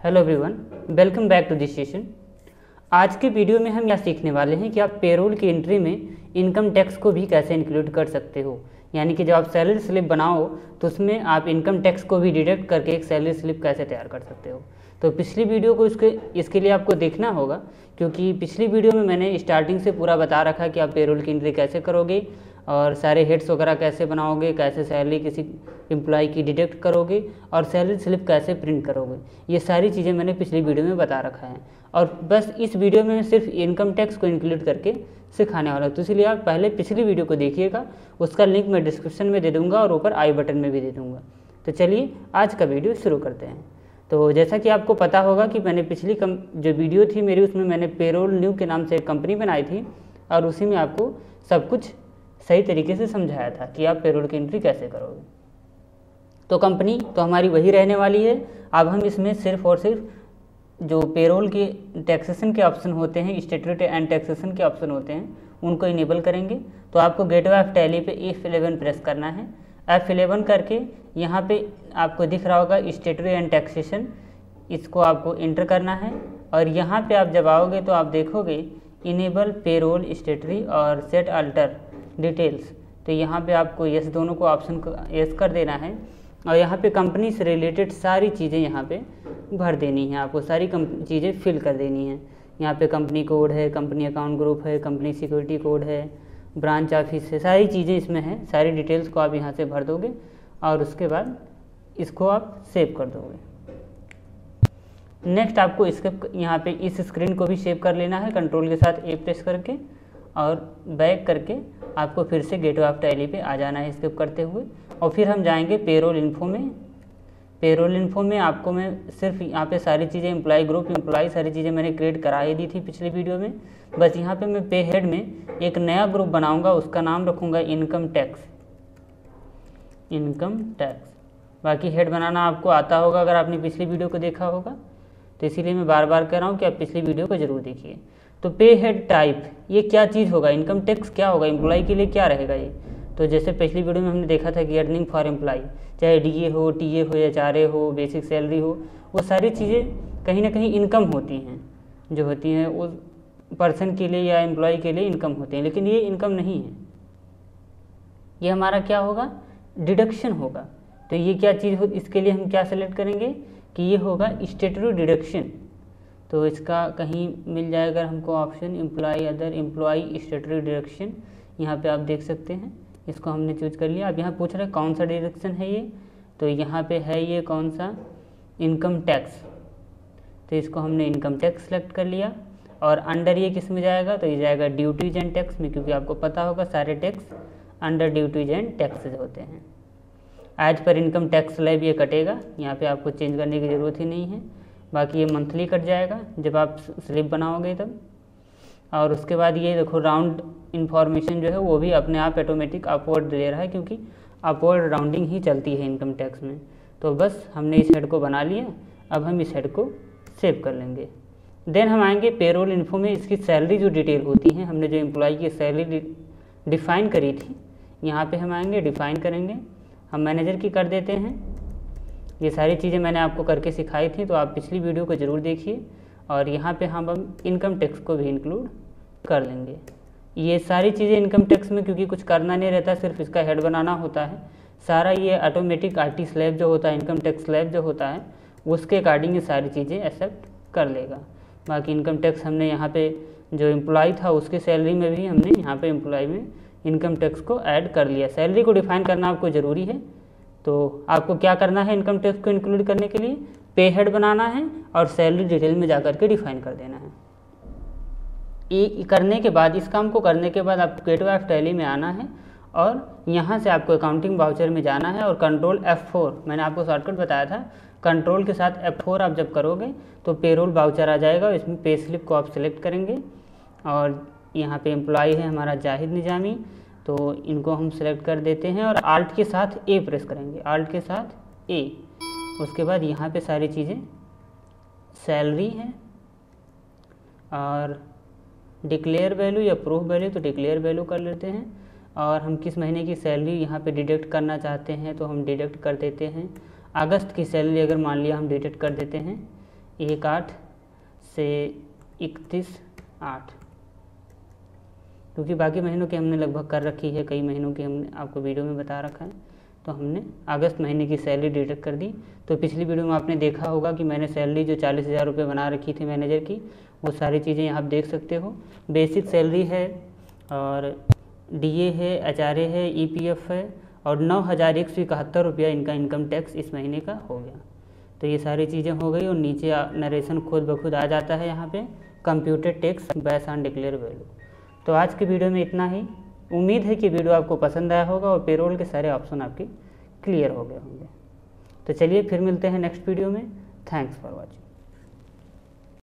Hello everyone, welcome back to this session. आज के video में हम यह सीखने वाले हैं कि आप पेरोल की एंट्री में इनकम टैक्स को भी कैसे इंक्लूड कर सकते हो। यानी कि जब आप सैलरी स्लिप बनाओ तो उसमें आप इनकम टैक्स को भी डिडक्ट करके एक सैलरी स्लिप कैसे तैयार कर सकते हो। तो पिछली वीडियो को इसके लिए आपको देखना होगा, क्योंकि पिछली वीडियो में मैंने स्टार्टिंग से पूरा बता रखा कि आप पेरोल की एंट्री कैसे करोगे और सारे हेड्स वगैरह कैसे बनाओगे, कैसे सैलरी किसी एम्प्लॉय की डिडक्ट करोगे और सैलरी स्लिप कैसे प्रिंट करोगे। ये सारी चीज़ें मैंने पिछली वीडियो में बता रखा है और बस इस वीडियो में सिर्फ इनकम टैक्स को इंक्लूड करके सिखाने वाला। तो इसलिए आप पहले पिछली वीडियो को देखिएगा, उसका लिंक मैं डिस्क्रिप्शन में दे दूँगा और ऊपर आई बटन में भी दे दूँगा। तो चलिए आज का वीडियो शुरू करते हैं। तो जैसा कि आपको पता होगा कि मैंने पिछली जो वीडियो थी मेरी, उसमें मैंने पेरोल न्यू के नाम से एक कंपनी बनाई थी और उसी में आपको सब कुछ सही तरीके से समझाया था कि आप पेरोल की एंट्री कैसे करोगे। तो कंपनी तो हमारी वही रहने वाली है। अब हम इसमें सिर्फ और सिर्फ जो पेरोल के टैक्सेशन के ऑप्शन होते हैं, स्टैट्यूटरी एंड टैक्सेशन के ऑप्शन होते हैं, उनको इनेबल करेंगे। तो आपको गेटवे ऑफ टैली पे F11 प्रेस करना है। F11 करके यहाँ पे आपको दिख रहा होगा स्टैट्यूटरी एंड टैक्सेशन, इसको आपको इंटर करना है। और यहाँ पे आप जब आओगे तो आप देखोगे इनेबल पेरोल स्टैट्यूटरी और सेट अल्टर डिटेल्स। तो यहाँ पे आपको यस दोनों को ऑप्शन को यस कर देना है और यहाँ पे कंपनी से रिलेटेड सारी चीज़ें यहाँ पे भर देनी है। आपको सारी चीज़ें फिल कर देनी है। यहाँ पे कंपनी कोड है, कंपनी अकाउंट ग्रुप है, कंपनी सिक्योरिटी कोड है, ब्रांच ऑफिस है, सारी चीज़ें इसमें हैं। सारी डिटेल्स को आप यहाँ से भर दोगे और उसके बाद इसको आप सेव कर दोगे। नेक्स्ट आपको इसके यहाँ पे इस स्क्रीन को भी सेव कर लेना है, कंट्रोल के साथ A प्रेस करके और बैक करके आपको फिर से गेटवे ऑफ टैली पे आ जाना है स्किप करते हुए। और फिर हम जाएंगे पेरोल इन्फो में। पेरोल इन्फो में आपको मैं सिर्फ यहाँ पे सारी चीज़ें एम्प्लॉय ग्रुप, एम्प्लॉय, सारी चीज़ें मैंने क्रिएट करा ही दी थी पिछली वीडियो में। बस यहाँ पे मैं पे हेड में एक नया ग्रुप बनाऊँगा, उसका नाम रखूँगा इनकम टैक्स। इनकम टैक्स बाकी हेड बनाना आपको आता होगा अगर आपने पिछली वीडियो को देखा होगा, तो इसीलिए मैं बार बार कह रहा हूँ कि आप पिछली वीडियो को ज़रूर देखिए। तो पे हेड टाइप ये क्या चीज़ होगा, इनकम टैक्स क्या होगा, एम्प्लॉय के लिए क्या रहेगा ये। तो जैसे पिछली वीडियो में हमने देखा था कि अर्निंग फॉर एम्प्लॉय, चाहे DA हो, TA हो या HRA हो, बेसिक सैलरी हो, वो सारी चीज़ें कहीं ना कहीं इनकम होती हैं, जो होती हैं उस पर्सन के लिए या एम्प्लॉय के लिए इनकम होती हैं। लेकिन ये इनकम नहीं है, ये हमारा क्या होगा, डिडक्शन होगा। तो ये क्या चीज़ हो, इसके लिए हम क्या सेलेक्ट करेंगे कि ये होगा स्टैट्यूटरी डिडक्शन। तो इसका कहीं मिल जाएगा हमको option employ other employ statutory deduction, यहाँ पे आप देख सकते हैं। इसको हमने चूज कर लिया। अब यहाँ पूछ रहे कौन सा डिडक्शन है ये, तो यहाँ पे है ये कौन सा, इनकम टैक्स। तो इसको हमने इनकम टैक्स सेलेक्ट कर लिया और अंडर ये किस में जाएगा, तो ये जाएगा ड्यूटीज एंड टैक्स में, क्योंकि आपको पता होगा सारे tax under duties and taxes होते हैं। आज पर इनकम टैक्स स्लैब ये कटेगा, यहाँ पे आपको चेंज करने की ज़रूरत ही नहीं है। बाकी ये मंथली कट जाएगा जब आप स्लिप बनाओगे तब। और उसके बाद ये देखो राउंड इन्फॉर्मेशन जो है वो भी अपने आप ऑटोमेटिक अपवर्ड दे रहा है, क्योंकि अपवर्ड राउंडिंग ही चलती है इनकम टैक्स में। तो बस हमने इस हेड को बना लिया। अब हम इस हेड को सेव कर लेंगे। देन हम आएंगे पेरोल इन्फो में। इसकी सैलरी जो डिटेल होती है, हमने जो एम्प्लॉय की सैलरी डिफ़ाइन करी थी, यहाँ पर हम आएँगे डिफ़ाइन करेंगे। हम मैनेजर की कर देते हैं। ये सारी चीज़ें मैंने आपको करके सिखाई थी, तो आप पिछली वीडियो को ज़रूर देखिए। और यहाँ पे हम इनकम टैक्स को भी इंक्लूड कर लेंगे। ये सारी चीज़ें इनकम टैक्स में क्योंकि कुछ करना नहीं रहता, सिर्फ इसका हेड बनाना होता है। सारा ये ऑटोमेटिक RT स्लैब जो होता है, इनकम टैक्स स्लैब जो होता है, उसके अकॉर्डिंग ये सारी चीज़ें एक्सेप्ट कर लेगा। बाकी इनकम टैक्स हमने यहाँ पे जो एम्प्लॉय था उसकी सैलरी में भी हमने यहाँ पे एम्प्लॉय में इनकम टैक्स को ऐड कर लिया। सैलरी को डिफाइन करना आपको ज़रूरी है। तो आपको क्या करना है, इनकम टैक्स को इंक्लूड करने के लिए पे हेड बनाना है और सैलरी डिटेल में जाकर के डिफाइन कर देना है। ये करने के बाद, इस काम को करने के बाद आपको गेटवे ऑफ टैली में आना है और यहाँ से आपको अकाउंटिंग वाउचर में जाना है और कंट्रोल F4, मैंने आपको शॉर्टकट बताया था, कंट्रोल के साथ F4 आप जब करोगे तो पेरोल वाउचर आ जाएगा। इसमें पे स्लिप को आप सिलेक्ट करेंगे और यहाँ पे एम्प्लॉय है हमारा जाहिद निजामी, तो इनको हम सेलेक्ट कर देते हैं और आल्ट के साथ A प्रेस करेंगे, आल्ट के साथ A। उसके बाद यहाँ पे सारी चीज़ें सैलरी है और डिक्लेयर वैल्यू या प्रूफ वैल्यू, तो डिक्लेयर वैल्यू कर लेते हैं। और हम किस महीने की सैलरी यहाँ पे डिडक्ट करना चाहते हैं तो हम डिडक्ट कर देते हैं। अगस्त की सैलरी अगर मान लिया हम डिडक्ट कर देते हैं। 1/8 से 31/8, क्योंकि बाकी महीनों की हमने लगभग कर रखी है, कई महीनों की हमने आपको वीडियो में बता रखा है। तो हमने अगस्त महीने की सैलरी डिडक्ट कर दी। तो पिछली वीडियो में आपने देखा होगा कि मैंने सैलरी जो 40,000 रुपये बना रखी थी मैनेजर की, वो सारी चीज़ें यहाँ आप देख सकते हो। बेसिक सैलरी है और DA है, HRA है, EPF है और 9,171 रुपया इनका इनकम टैक्स इस महीने का हो गया। तो ये सारी चीज़ें हो गई और नीचे नरेशन खुद ब खुद आ जाता है यहाँ पे, computed tax based on declare value. तो आज के वीडियो में इतना ही। उम्मीद है कि वीडियो आपको पसंद आया होगा और पेरोल के सारे ऑप्शन आपके क्लियर हो गए होंगे। तो चलिए फिर मिलते हैं नेक्स्ट वीडियो में। Thanks for watching.